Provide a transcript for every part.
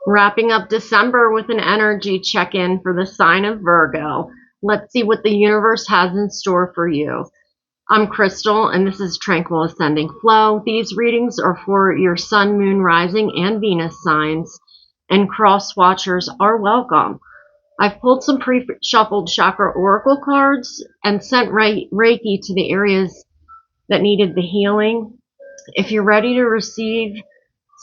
Wrapping up December with an energy check-in for the sign of Virgo. Let's see what the universe has in store for you. I'm Crystal, and this is Tranquil Ascending Flow. These readings are for your Sun, Moon, Rising, and Venus signs, and cross watchers are welcome. I've pulled some pre-shuffled chakra oracle cards and sent Reiki to the areas that needed the healing. If you're ready to receive,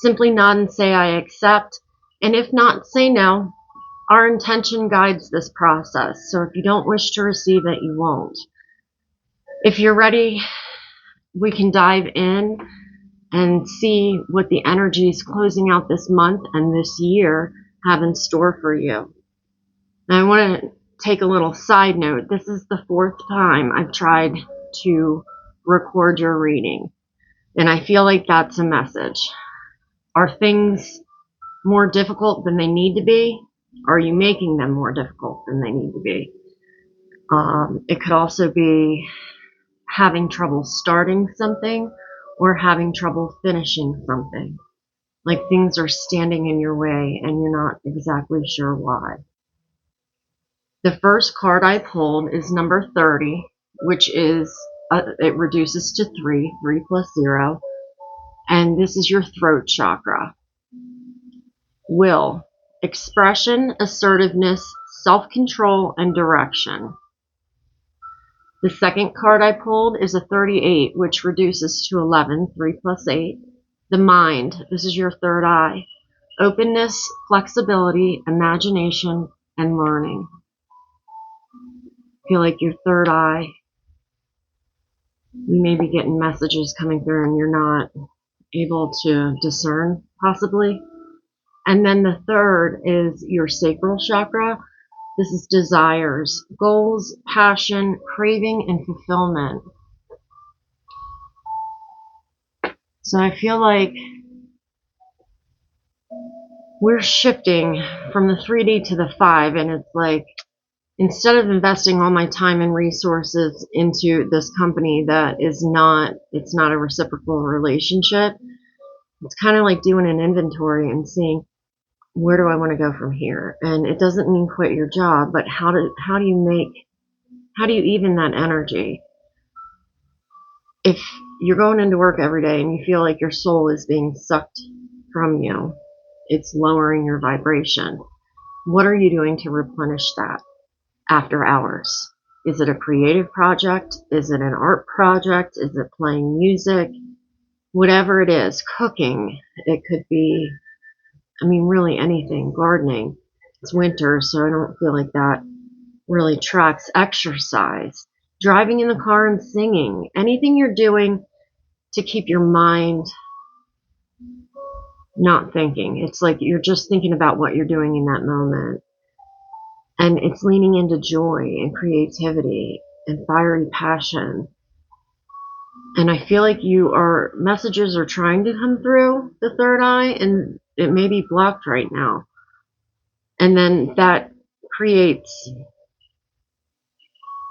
simply nod and say, I accept. And if not, say no. Our intention guides this process, so if you don't wish to receive it, you won't. If you're ready, we can dive in and see what the energies closing out this month and this year have in store for you. Now, I want to take a little side note. This is the 4th time I've tried to record your reading, and I feel like that's a message. Are things more difficult than they need to be? Are you making them more difficult than they need to be? It could also be having trouble starting something or having trouble finishing something. Like things are standing in your way and you're not exactly sure why. The first card I pulled is number 30, which is, it reduces to 3 plus 0. And this is your throat chakra. Will, expression, assertiveness, self-control, and direction. The second card I pulled is a 38, which reduces to 11, 3 plus 8. The mind, this is your third eye. Openness, flexibility, imagination, and learning. Feel like your third eye, you may be getting messages coming through and you're not able to discern, possibly. And then the third is your sacral chakra. This is desires, goals, passion, craving, and fulfillment. So I feel like we're shifting from the 3D to the 5, and it's like, instead of investing all my time and resources into this company that it's not a reciprocal relationship, it's kind of like doing an inventory and seeing, where do I want to go from here? And it doesn't mean quit your job, but how do you even that energy? If you're going into work every day and you feel like your soul is being sucked from you, it's lowering your vibration. What are you doing to replenish that after hours? Is it a creative project? Is it an art project? Is it playing music? Whatever it is, cooking. It could be, really anything. Gardening. It's winter, so I don't feel like that really tracks. Exercise. Driving in the car and singing. Anything you're doing to keep your mind not thinking. It's like you're just thinking about what you're doing in that moment. And it's leaning into joy and creativity and fiery passion. And I feel like messages are trying to come through the third eye, and it may be blocked right now. And then that creates,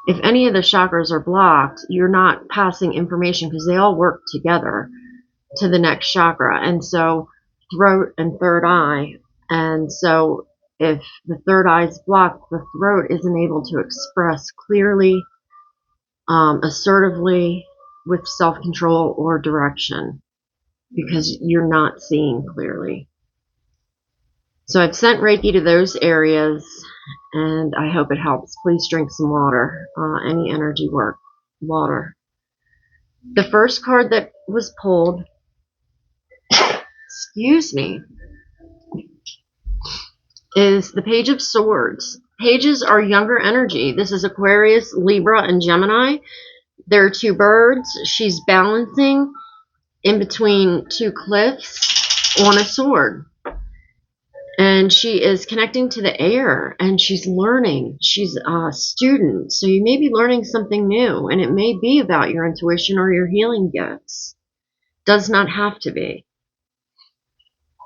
if any of the chakras are blocked, you're not passing information because they all work together to the next chakra. And so throat and third eye. And so if the third eye is blocked, the throat isn't able to express clearly, assertively, with self-control or direction, because you're not seeing clearly. So I've sent Reiki to those areas, and I hope it helps. Please drink some water. Any energy work, water. The first card that was pulled, excuse me, is the Page of Swords. Pages are younger energy. This is Aquarius, Libra, and Gemini. There are 2 birds. She's balancing in between 2 cliffs on a sword. And she is connecting to the air, and she's learning. She's a student, so you may be learning something new, and it may be about your intuition or your healing gifts. Does not have to be.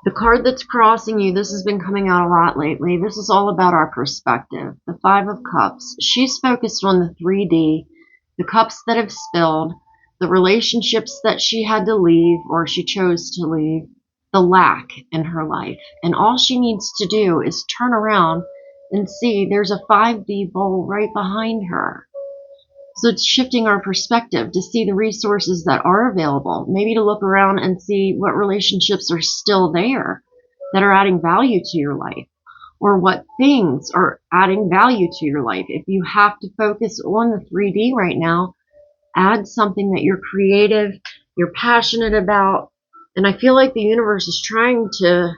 The card that's crossing you, this has been coming out a lot lately. This is all about our perspective. The 5 of Cups. She's focused on the 3D, the cups that have spilled, the relationships that she had to leave or she chose to leave, the lack in her life. And all she needs to do is turn around and see there's a 5D bowl right behind her. So it's shifting our perspective to see the resources that are available, maybe to look around and see what relationships are still there that are adding value to your life, or what things are adding value to your life. If you have to focus on the 3D right now, add something that you're creative, you're passionate about. And I feel like the universe is trying to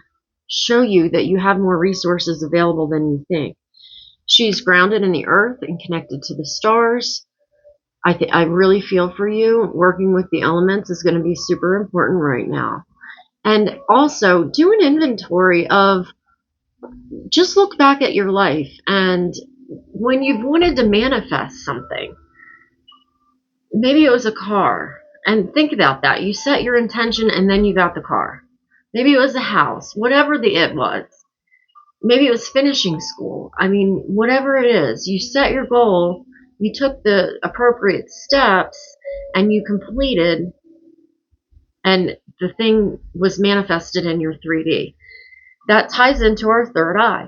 show you that you have more resources available than you think. She's grounded in the earth and connected to the stars. I really feel for you. Working with the elements is going to be super important right now. And also do an inventory of, just look back at your life, and when you've wanted to manifest something, maybe it was a car, and think about that. You set your intention and then you got the car. Maybe it was a house, whatever it was. Maybe it was finishing school. I mean, whatever it is, you set your goal, you took the appropriate steps, and you completed, and the thing was manifested in your 3D. That ties into our third eye.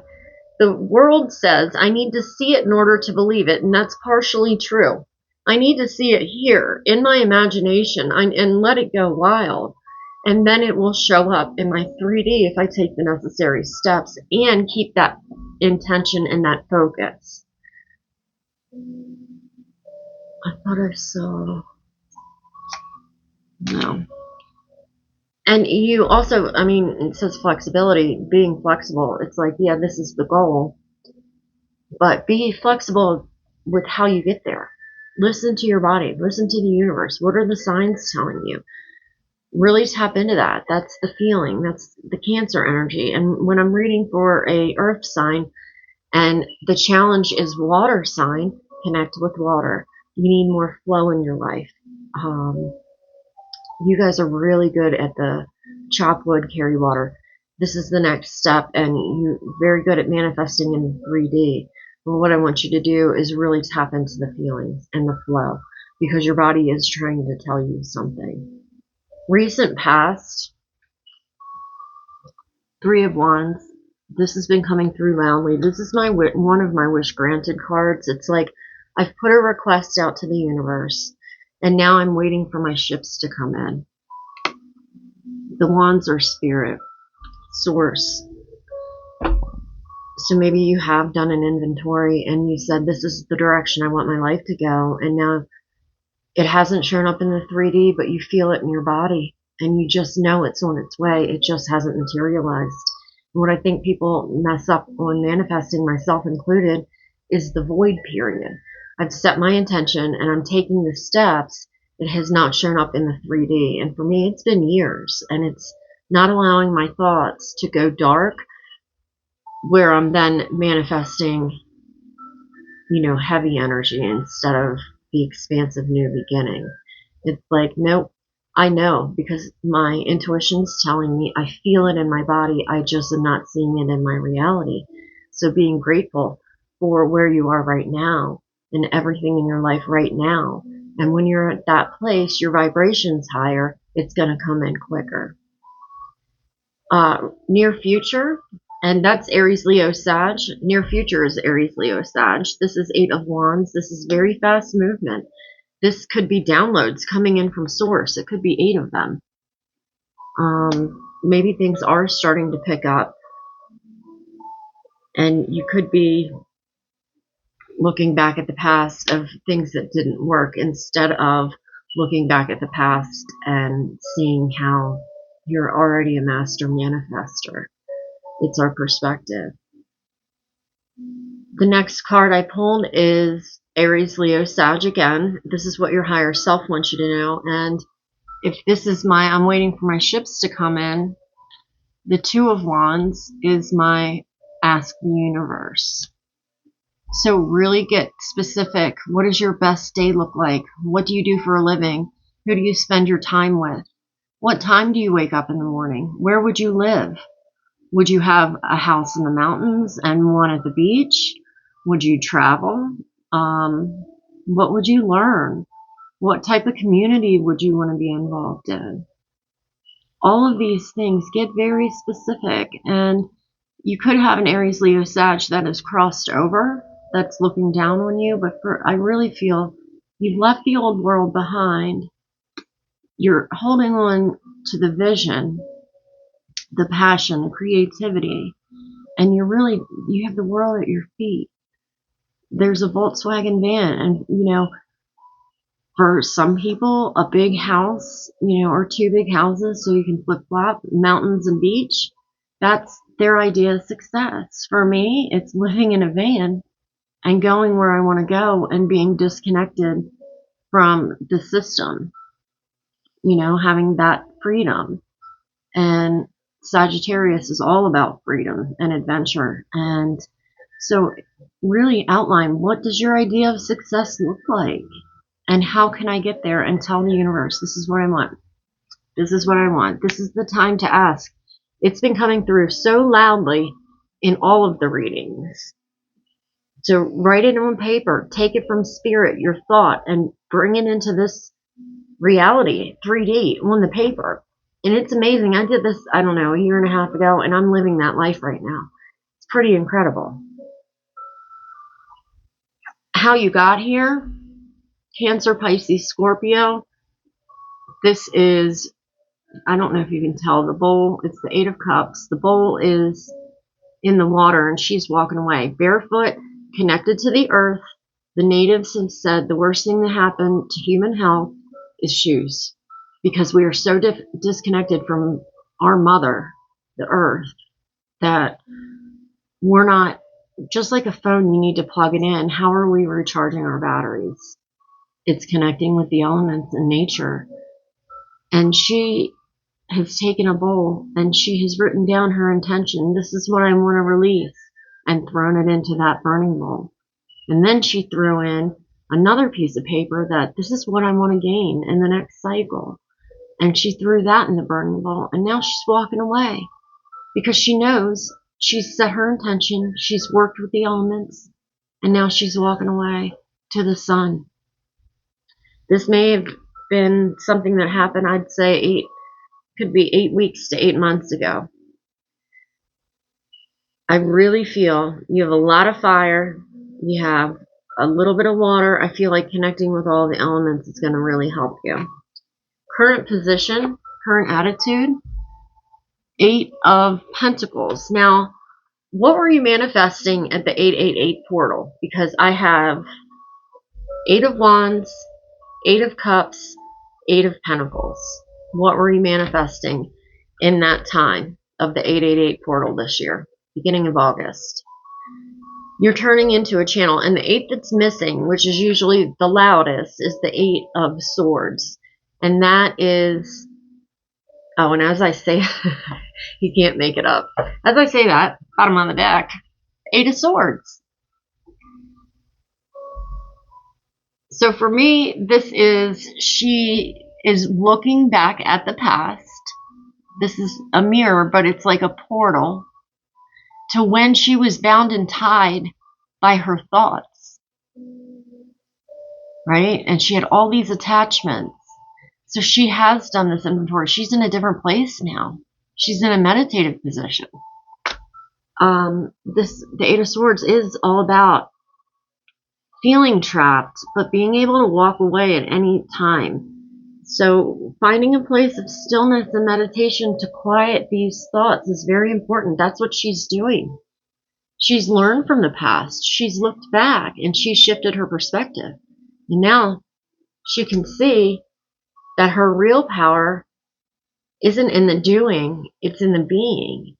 The world says I need to see it in order to believe it, and that's partially true. I need to see it here in my imagination and let it go wild, and then it will show up in my 3D if I take the necessary steps and keep that intention and that focus. I thought I saw... No. And you also, I mean, it says flexibility, being flexible. It's like, yeah, this is the goal, but be flexible with how you get there. Listen to your body. Listen to the universe. What are the signs telling you? Really tap into that. That's the feeling. That's the Cancer energy. And when I'm reading for a earth sign and the challenge is water sign, connect with water. You need more flow in your life. You guys are really good at the chop wood, carry water. This is the next step, and you're very good at manifesting in 3D. But what I want you to do is really tap into the feelings and the flow, because your body is trying to tell you something. Recent past, 3 of Wands. This has been coming through loudly. This is one of my wish granted cards. It's like I've put a request out to the universe, and now I'm waiting for my ships to come in. The wands are spirit, source. So maybe you have done an inventory and you said, this is the direction I want my life to go. And now it hasn't shown up in the 3D, but you feel it in your body and you just know it's on its way. It just hasn't materialized. And what I think people mess up on manifesting, myself included, is the void period. I've set my intention and I'm taking the steps. It has not shown up in the 3D. And for me, it's been years, and it's not allowing my thoughts to go dark where I'm then manifesting, heavy energy instead of the expansive new beginning. It's like, nope, I know, because my intuition's telling me, I feel it in my body. I just am not seeing it in my reality. So being grateful for where you are right now and everything in your life right now. And when you're at that place, your vibration's higher, it's going to come in quicker. Near future, and that's Aries, Leo, Sag. Near future is Aries, Leo, Sag. This is 8 of Wands. This is very fast movement. This could be downloads coming in from source. It could be 8 of them. Maybe things are starting to pick up, and you could be looking back at the past of things that didn't work instead of looking back at the past and seeing how you're already a master manifester. It's our perspective. The next card I pulled is Aries, Leo, Sag again. This is what your higher self wants you to know. And if this is I'm waiting for my ships to come in, the 2 of Wands is my ask the universe. So really get specific. What does your best day look like? What do you do for a living? Who do you spend your time with? What time do you wake up in the morning? Where would you live? Would you have a house in the mountains and one at the beach? Would you travel? What would you learn? What type of community would you want to be involved in? All of these things get very specific, and you could have an Aries Leo Sag that is crossed over, that's looking down on you, but I really feel you've left the old world behind. You're holding on to the vision, the passion, the creativity, and you have the world at your feet. There's a Volkswagen van, and for some people, a big house, or two big houses so you can flip-flop, mountains and beach, that's their idea of success. For me, it's living in a van and going where I want to go and being disconnected from the system, having that freedom. And Sagittarius is all about freedom and adventure. And so really outline, what does your idea of success look like? And how can I get there? And tell the universe, this is what I want. This is what I want. This is the time to ask. It's been coming through so loudly in all of the readings. So write it on paper, take it from spirit, your thought, and bring it into this reality, 3D, on the paper. And it's amazing. I did this, I don't know, a year and a half ago, and I'm living that life right now. It's pretty incredible. How you got here, Cancer, Pisces, Scorpio. This is, I don't know if you can tell, the bowl, it's the 8 of Cups. The bowl is in the water, and she's walking away, barefoot, connected to the earth. The natives have said the worst thing that happened to human health is shoes, because we are so disconnected from our mother, the earth, that we're not, just like a phone, you need to plug it in. How are we recharging our batteries? It's connecting with the elements in nature. And she has taken a bowl and she has written down her intention. This is what I want to release, and thrown it into that burning bowl. And then she threw in another piece of paper that this is what I want to gain in the next cycle. And she threw that in the burning bowl. And now she's walking away because she knows she's set her intention. She's worked with the elements. And now she's walking away to the sun. This may have been something that happened, I'd say could be 8 weeks to 8 months ago. I really feel you have a lot of fire. You have a little bit of water. I feel like connecting with all the elements is going to really help you. Current position, current attitude, 8 of Pentacles. Now, what were you manifesting at the 888 portal? Because I have 8 of Wands, 8 of Cups, 8 of Pentacles. What were you manifesting in that time of the 888 portal this year, beginning of August? You're turning into a channel, and the 8 that's missing, which is usually the loudest, is the 8 of Swords. And that is, oh, and as I say, you can't make it up. As I say that, bottom on the deck, 8 of Swords. So for me, this is, she is looking back at the past. This is a mirror, but it's like a portal to when she was bound and tied by her thoughts, right? And she had all these attachments. So she has done this inventory. She's in a different place now. She's in a meditative position. The 8 of Swords is all about feeling trapped, but being able to walk away at any time. So finding a place of stillness and meditation to quiet these thoughts is very important. That's what she's doing. She's learned from the past. She's looked back and she's shifted her perspective. And now she can see that her real power isn't in the doing, it's in the being.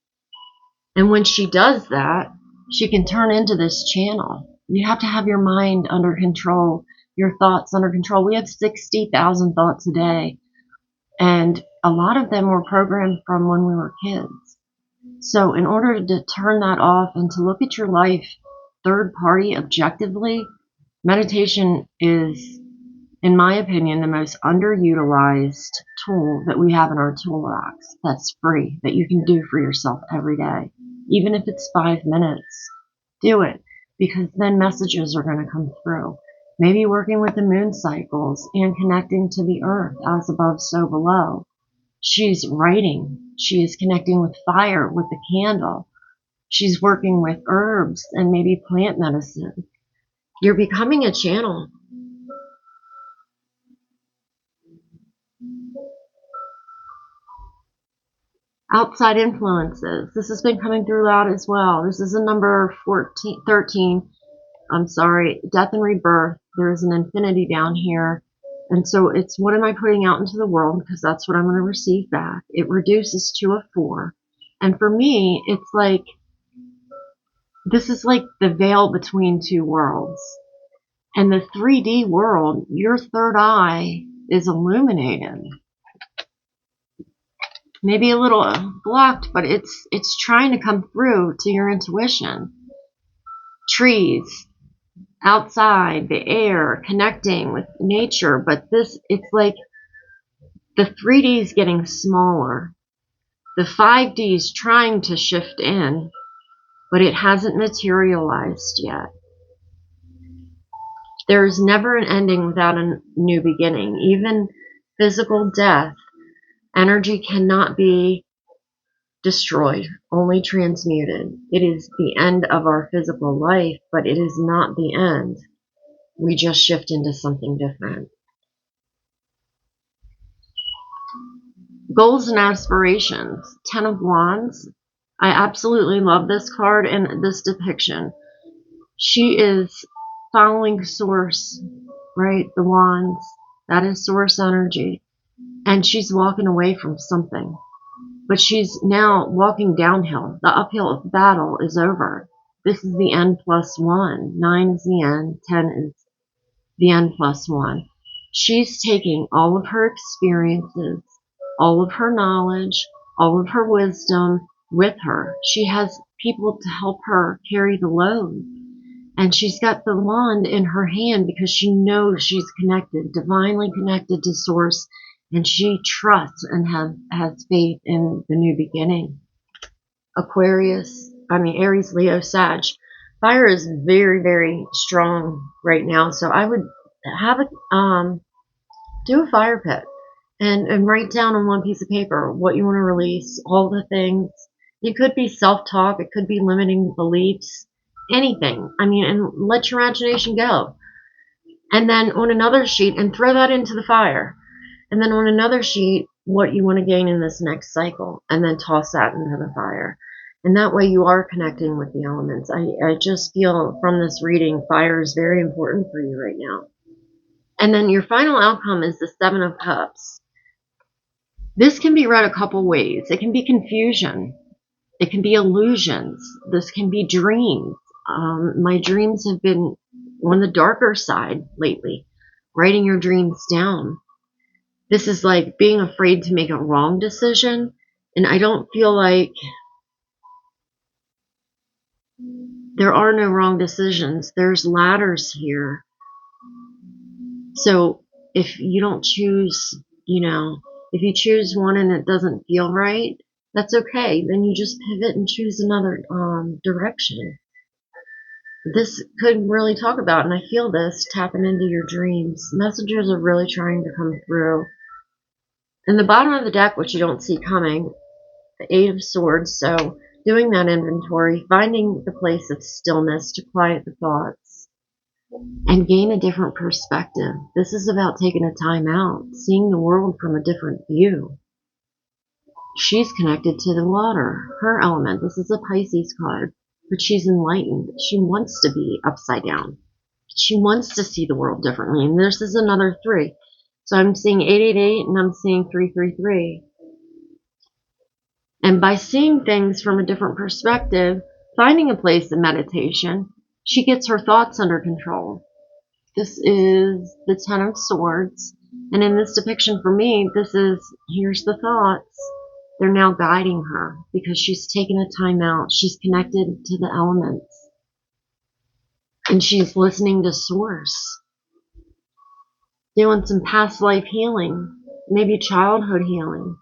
And when she does that, she can turn into this channel. You have to have your mind under control, your thoughts under control. We have 60,000 thoughts a day, and a lot of them were programmed from when we were kids. So in order to turn that off and to look at your life third party objectively, meditation is, in my opinion, the most underutilized tool that we have in our toolbox that's free, that you can do for yourself every day. Even if it's 5 minutes, do it, because then messages are going to come through. Maybe working with the moon cycles and connecting to the earth, as above, so below. She's writing. She is connecting with fire, with the candle. She's working with herbs and maybe plant medicine. You're becoming a channel. Outside influences. This has been coming through loud as well. This is a number 13. I'm sorry, death and rebirth. There is an infinity down here. And so it's, what am I putting out into the world? Because that's what I'm going to receive back. It reduces to a 4. And for me, it's like, this is like the veil between two worlds. And the 3D world, your third eye is illuminated. Maybe a little blocked, but it's trying to come through to your intuition. Trees, outside, the air, connecting with nature, but it's like the 3D is getting smaller. The 5D is trying to shift in, but it hasn't materialized yet. There's never an ending without a new beginning. Even physical death, energy cannot be destroyed, only transmuted. It is the end of our physical life, but it is not the end. We just shift into something different. Goals and aspirations. 10 of Wands. I absolutely love this card and this depiction. She is following source, right? The wands. That is source energy. And she's walking away from something. But she's now walking downhill. The uphill battle is over. This is the N plus 1. 9 is the N. 10 is the N plus 1. She's taking all of her experiences, all of her knowledge, all of her wisdom with her. She has people to help her carry the load. And she's got the wand in her hand because she knows she's connected, divinely connected to source. And she trusts and has faith in the new beginning. Aries, Leo, Sag. Fire is very, very strong right now. So I would have do a fire pit and write down on one piece of paper what you want to release, all the things. It could be self-talk. It could be limiting beliefs, anything. And let your imagination go. And then on another sheet, and throw that into the fire. And then on another sheet, what you want to gain in this next cycle, and then toss that into the fire. And that way you are connecting with the elements. I just feel from this reading, fire is very important for you right now. And then your final outcome is the 7 of Cups. This can be read a couple ways. It can be confusion. It can be illusions. This can be dreams. My dreams have been on the darker side lately. Writing your dreams down. This is like being afraid to make a wrong decision. And I don't feel like there are no wrong decisions. There's ladders here. So if you don't choose, if you choose one and it doesn't feel right, that's okay. Then you just pivot and choose another direction. This could really talk about, and I feel this, tapping into your dreams. Messages are really trying to come through. In the bottom of the deck, which you don't see coming, the 8 of Swords. So doing that inventory, finding the place of stillness to quiet the thoughts and gain a different perspective. This is about taking a time out, seeing the world from a different view. She's connected to the water, her element. This is a Pisces card, but she's enlightened. She wants to be upside down. She wants to see the world differently. And this is another 3. So I'm seeing 888 and I'm seeing 333. And by seeing things from a different perspective, finding a place of meditation, she gets her thoughts under control. This is the 10 of Swords. And in this depiction for me, here's the thoughts. They're now guiding her because she's taken a time out. She's connected to the elements. And she's listening to source. Doing some past life healing, maybe childhood healing.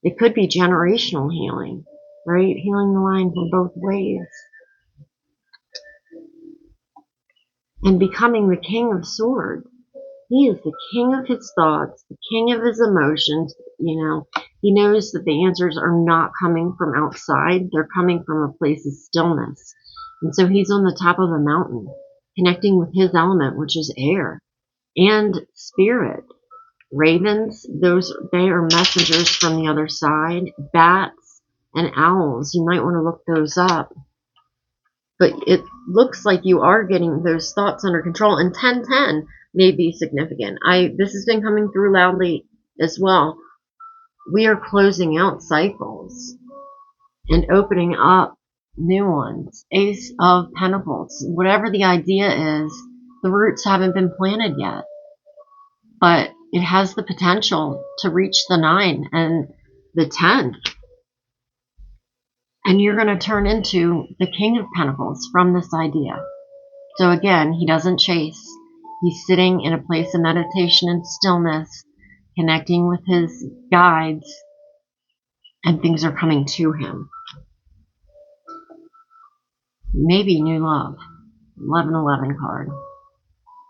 It could be generational healing, right? Healing the line from both ways. And becoming the King of Swords. He is the king of his thoughts, the king of his emotions. You know, he knows that the answers are not coming from outside. They're coming from a place of stillness. And so he's on the top of a mountain, connecting with his element, which is air and spirit. Ravens, they are messengers from the other side. Bats and owls, you might want to look those up. But it looks like you are getting those thoughts under control. And 1010 may be significant. This has been coming through loudly as well. We are closing out cycles and opening up new ones. Ace of Pentacles. Whatever the idea is, the roots haven't been planted yet. But it has the potential to reach the 9 and the 10. And you're going to turn into the King of Pentacles from this idea. So again, he doesn't chase. He's sitting in a place of meditation and stillness, connecting with his guides, and things are coming to him. Maybe new love. 1111 card.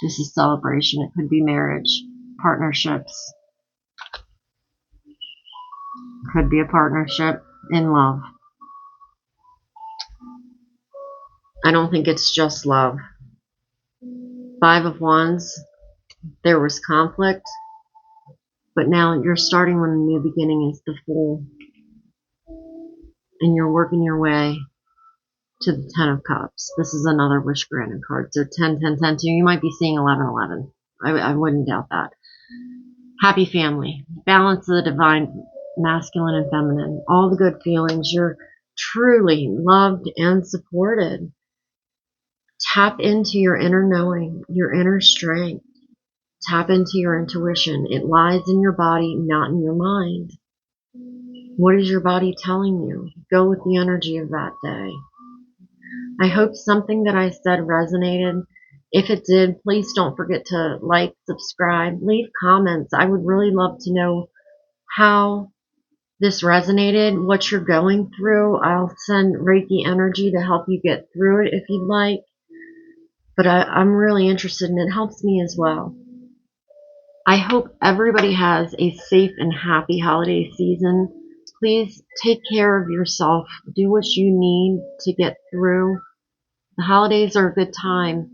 Just a celebration. It could be marriage, partnerships. Could be a partnership in love. I don't think it's just love. 5 of Wands, there was conflict, but now you're starting when a new beginning is the Fool. And you're working your way to the 10 of Cups. This is another wish granted card. So 10, 10, 10, 2. You might be seeing 11, 11. I wouldn't doubt that. Happy family. Balance of the divine, masculine and feminine. All the good feelings. You're truly loved and supported. Tap into your inner knowing, your inner strength. Tap into your intuition. It lies in your body, not in your mind. What is your body telling you? Go with the energy of that day. I hope something that I said resonated. If it did, please don't forget to like, subscribe, leave comments. I would really love to know how this resonated, what you're going through. I'll send Reiki energy to help you get through it if you'd like. But I'm really interested, and it helps me as well. I hope everybody has a safe and happy holiday season. Please take care of yourself. Do what you need to get through. The holidays are a good time,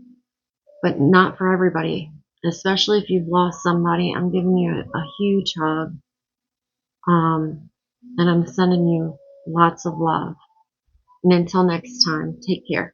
but not for everybody, especially if you've lost somebody. I'm giving you a huge hug, and I'm sending you lots of love. And until next time, take care.